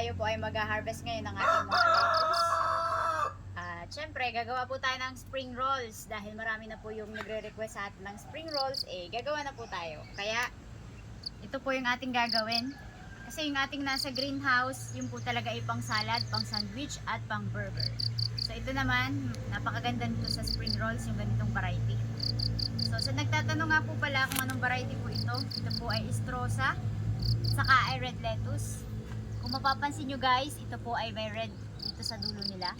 Tayo po ay mag-harvest ngayon ng ating mga lettuce. At syempre, gagawa po tayo ng spring rolls. Dahil marami na po yung nagre-request sa atin ng spring rolls, gagawa na po tayo. Kaya, ito po yung ating gagawin. Kasi yung ating nasa greenhouse, yung po talaga ay pang salad, pang sandwich, at pang burger. So ito naman, napakaganda nito sa spring rolls, yung ganitong variety. So sa nagtatanong nga po pala kung anong variety po ito po ay Istrosa, saka ay red lettuce. Kung mapapansin nyo guys, ito po ay may red dito sa dulo nila.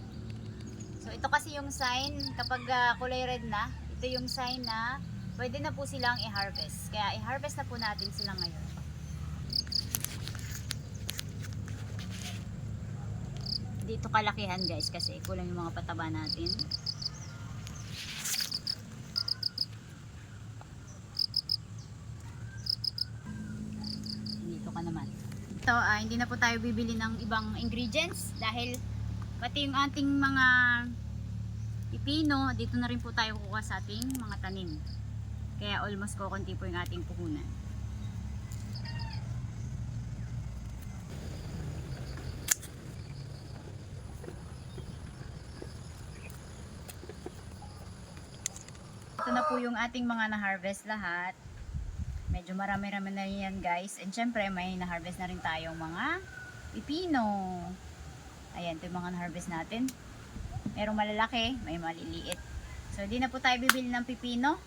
So ito kasi yung sign, kapag kulay red na, ito yung sign na pwede na po silang i-harvest. Kaya i-harvest na po natin sila ngayon. Dito kalakihan guys kasi kulang yung mga pataba natin. Dito ka naman. Ito, hindi na po tayo bibili ng ibang ingredients dahil pati yung ating mga pipino, dito na rin po tayo kukuha sa ating mga tanim. Kaya almost kukunti po yung ating puhunan. Ito na po yung ating mga na-harvest lahat. Medyo marami-rami na yan guys. And syempre may na-harvest na rin tayong mga pipino. Ayan, ito yung mga na-harvest natin. Merong malalaki, may maliliit. So di na po tayo bibili ng pipino.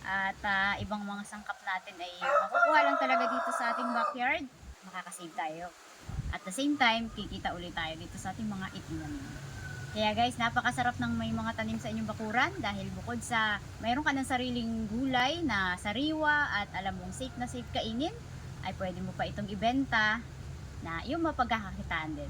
At ibang mga sangkap natin ay makukuha lang talaga dito sa ating backyard. Makakasave tayo. At the same time, kikita ulit tayo dito sa ating mga itinan. Kaya guys, napakasarap ng may mga tanim sa inyong bakuran dahil bukod sa mayroon ka ng sariling gulay na sariwa at alam mong safe na safe kainin, ay pwede mo pa itong ibenta na yung mapagkakakitaan din.